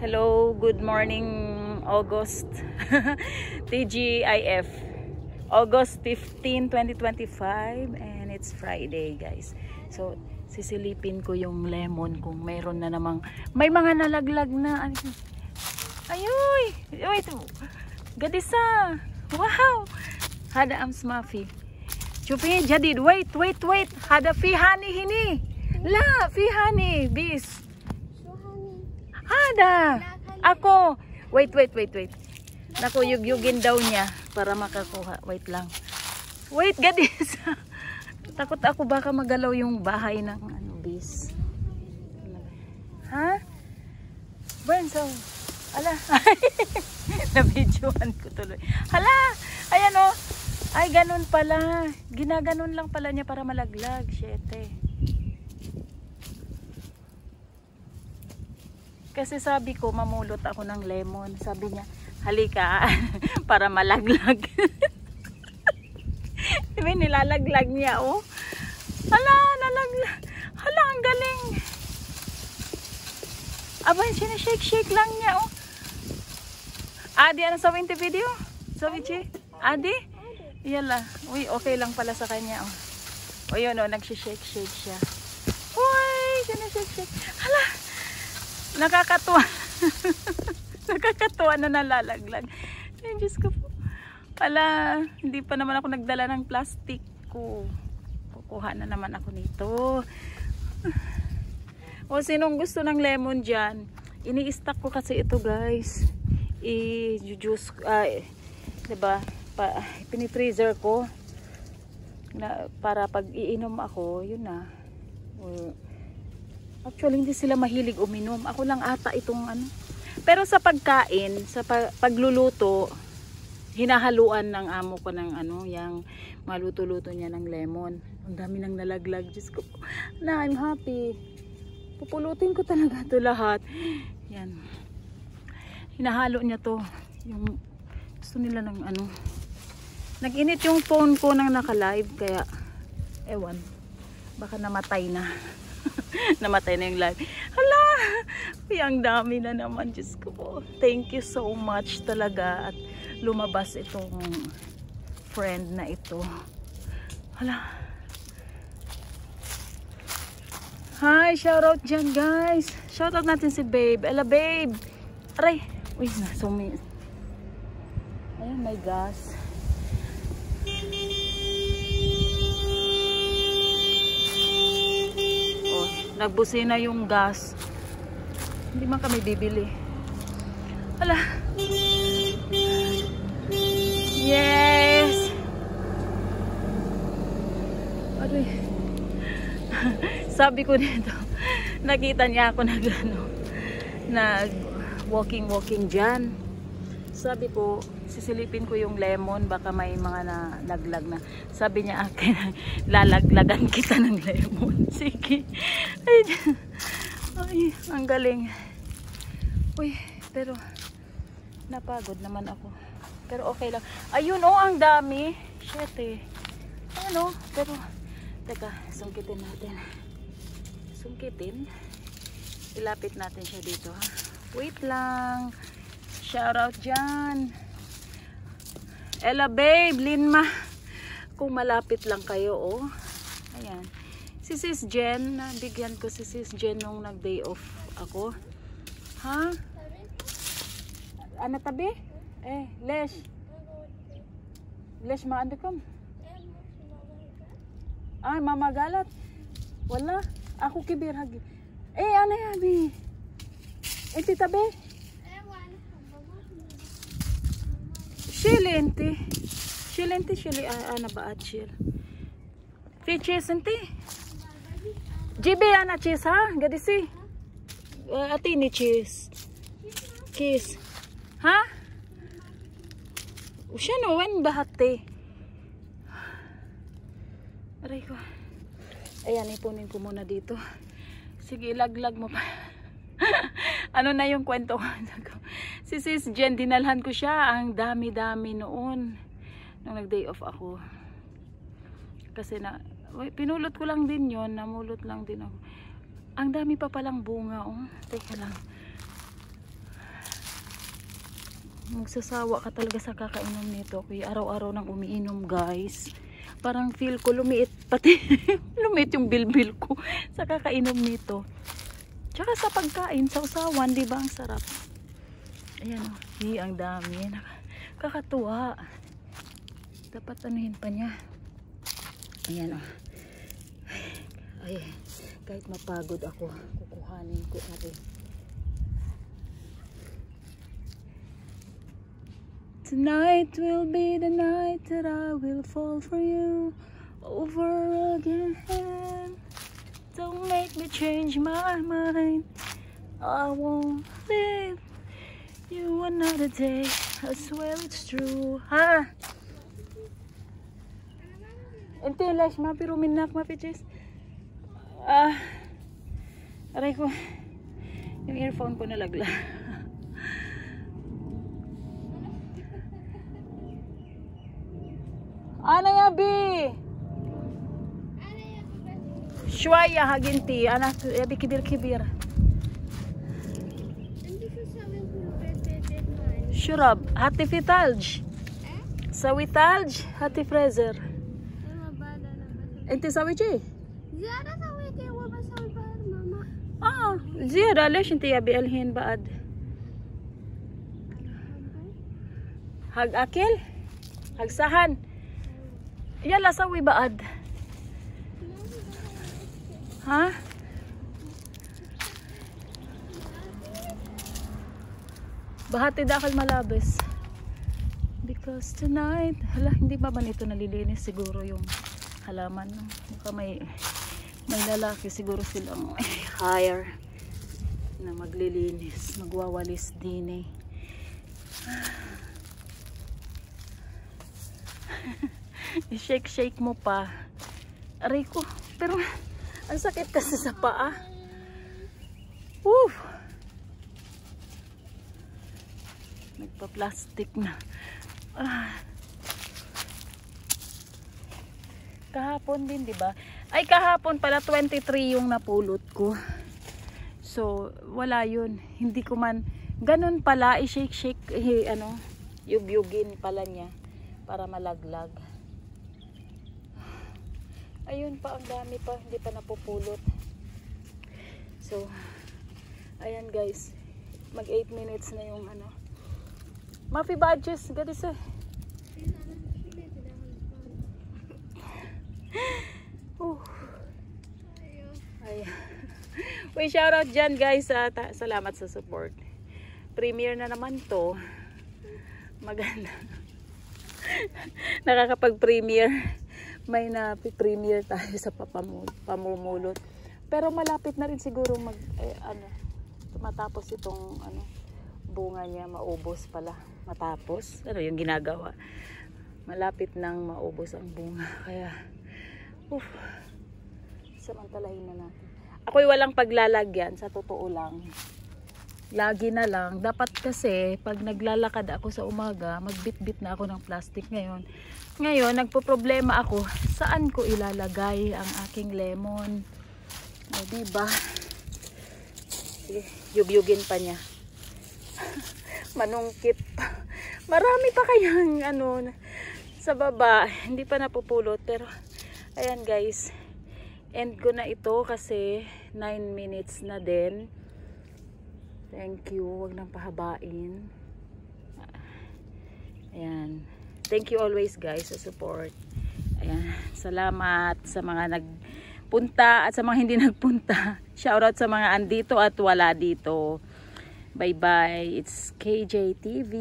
Hello, good morning, August. TGIF. August 15, 2025 and it's Friday, guys. So, sisilipin ko yung lemon kung meron na namang may mga nalaglag na. Ayoy! Wait. Gadisa. Wow! Hada am smafi. Chupi jadid. Wait. Hada fi hani hini. La, fi hani bis. Hada. Ako. Wait. Naku, yugyugin daw niya para makakuha. Wait lang. Wait, gadis. Takot ako baka magalaw yung bahay ng bis. Ha? Burn, so. Ala. Na-videoan ko tuloy. Hala! Ayan o. Ay, ganun pala. Ginaganon lang pala niya para malaglag. Syete. Kasi sabi ko, mamulot ako ng lemon. Sabi niya, halika para malaglag. Diba, nilalaglag niya, oh. Hala, nalaglag. Hala, ang galing. Abay, sinashake-shake lang niya, oh. Adi, ano sabihin ti video? Sabi, Chi? Adi? Yala. Uy, okay lang pala sa kanya, oh. O yun, oh, nagsishake-shake siya. Uy, sinashake-shake. Hala, nakakatuwa. Nakakatuwa na nalalaglag. Ay, Diyos ko po. Hala, hindi pa naman ako nagdala ng plastic ko. Kukuha na naman ako nito. O, sinong gusto ng lemon dyan? Ini-stack ko kasi ito, guys. I-juice, diba? Pinifreezer ko. Na, para pag iinom ako, yun na. Actually, hindi sila mahilig uminom. Ako lang ata itong ano. Pero sa pagkain, sa pagluluto, hinahaluan ng amo ko ng ano, yung maluto-luto niya ng lemon. Ang dami nang nalaglag. Diyos ko. Na, I'm happy. Pupulutin ko talaga ito lahat. Yan. Hinahalo niya to. Yung gusto nila ng ano. Nag-init yung phone ko nang naka-live. Kaya, ewan. Baka namatay na. Namatay na yung live. Hala! Uy, ang dami na naman. Diyos ko po. Thank you so much talaga. At lumabas itong friend na ito. Hala. Hi! Shoutout dyan, guys. Shoutout natin si Babe. Ella, Babe! Aray! Uy, nasumi. Ayan, may gas. Nagbusina yung gas. Hindi man kami bibili. Hala. Yes. Aray. Sabi ko dito, nakita niya ako nag walking dyan. Sabi ko, sisilipin ko yung lemon, baka may mga nalaglag na. Sabi niya akin, lalaglagan kita ng lemon. Sige. Ay, ang galing. Uy, pero napagod naman ako. Pero okay lang. Ayun, oh, ang dami. Shit, eh. Ayun, oh, pero teka, sungkitin natin. Sungkitin. Ilapit natin siya dito, ha. Wait lang. Shoutout dyan. Ella, Babe, Linma. Kung malapit lang kayo, oh. Ayan. Si Sis Jen, bigyan ko si Sis Jen nung nag-day off ako. Ha? Ano tabi? Lesh. Lesh, maanda kom? Ay, mamagalat. Wala. Ako kibir hagi. Ano yabi? Iti tabi? Shilenti. Shili ana ba at shil. Fiches enti. GB ana cheese ha? Gadisi. Ati ni cheese. Kiss. Ha? Usya no wen bahati. Aray ko. Ayan, ipunin ko muna dito. Sige, ilaglag mo pa. Ano na yung kwento ko? Si Sis Jen, dinalhan ko siya. Ang dami-dami noon. Nung nag-day off ako. Kasi pinulot ko lang din yon, namulot lang din ako. Ang dami pa palang bunga, oh. Teka lang. Magsasawa ka talaga sa kakainom nito. Kaya araw-araw nang umiinom guys. Parang feel ko lumiit pati lumiit yung bilbil ko sa kakainom nito. Tsaka sa pagkain, sa usawan, di ba ang sarap? Ayan o, ang dami. Kakatuwa. Dapat anuhin pa niya. Ayan o. Ay, kahit mapagod ako, kukuhanin ko natin. Tonight will be the night that I will fall for you over again. Don't make me change my mind. I won't leave you another day. I swear it's true. Ha? Ente lash ma pero minak ma pitches. Aray ko. Yung earphone ko nalagla. Ana ya bi? شوية هاجنتي أنا أبي كبير شرب هاتي في ثلج سوي ثلج هاتي فريزر أنت سوي شيء زيادة سويتي وبسوي بعد ماما زيادة ليش أنت يبي الحين بعد هاج أكل هاج صحن يلا سوي بعد ha? Bahati dakal malabis. Because tonight, hala, hindi ba nito nalilinis siguro yung halaman. Baka may lalaki siguro silang hire na maglilinis, magwawalis din I-shake mo pa. Aray ko, pero ang sakit kasi sa paa. Nagpa-plastic na. Kahapon din, 'di ba? Ay kahapon pala 23 yung napulot ko. So, wala 'yun. Hindi ko man ganun pala i-shake yug-yugin pala niya para malaglag. Ayun pa, ang dami pa, hindi pa napupulot. So, ayan guys, mag 8 minutes na yung Mafi badges, gadis Ayan. Uy, shoutout dyan guys, salamat sa support. Premiere na naman to. Maganda. Nakakapag-premiere. May na-premiere tayo sa pamumulot. Pero malapit na rin siguro matapos itong bunga niya, maubos pala. Matapos, yung ginagawa. Malapit nang maubos ang bunga. Kaya, samantalahin na natin. Ako'y walang paglalagyan, sa totoo lang. Lagi na lang. Dapat kasi, pag naglalakad ako sa umaga, magbitbit na ako ng plastic ngayon. Ngayon, nagpo-problema ako, saan ko ilalagay ang aking lemon? O, diba? Sige, yug-yugin pa niya. Manungkit pa. Marami pa kayang sa baba. Hindi pa napupulot. Pero, ayan guys. End ko na ito kasi 9 minutes na din. Thank you. Huwag nang pahabain. Ayan. Thank you always guys sa support. Ayan. Salamat sa mga nagpunta at sa mga hindi nagpunta. Shoutout sa mga andito at wala dito. Bye bye. It's KJ TV.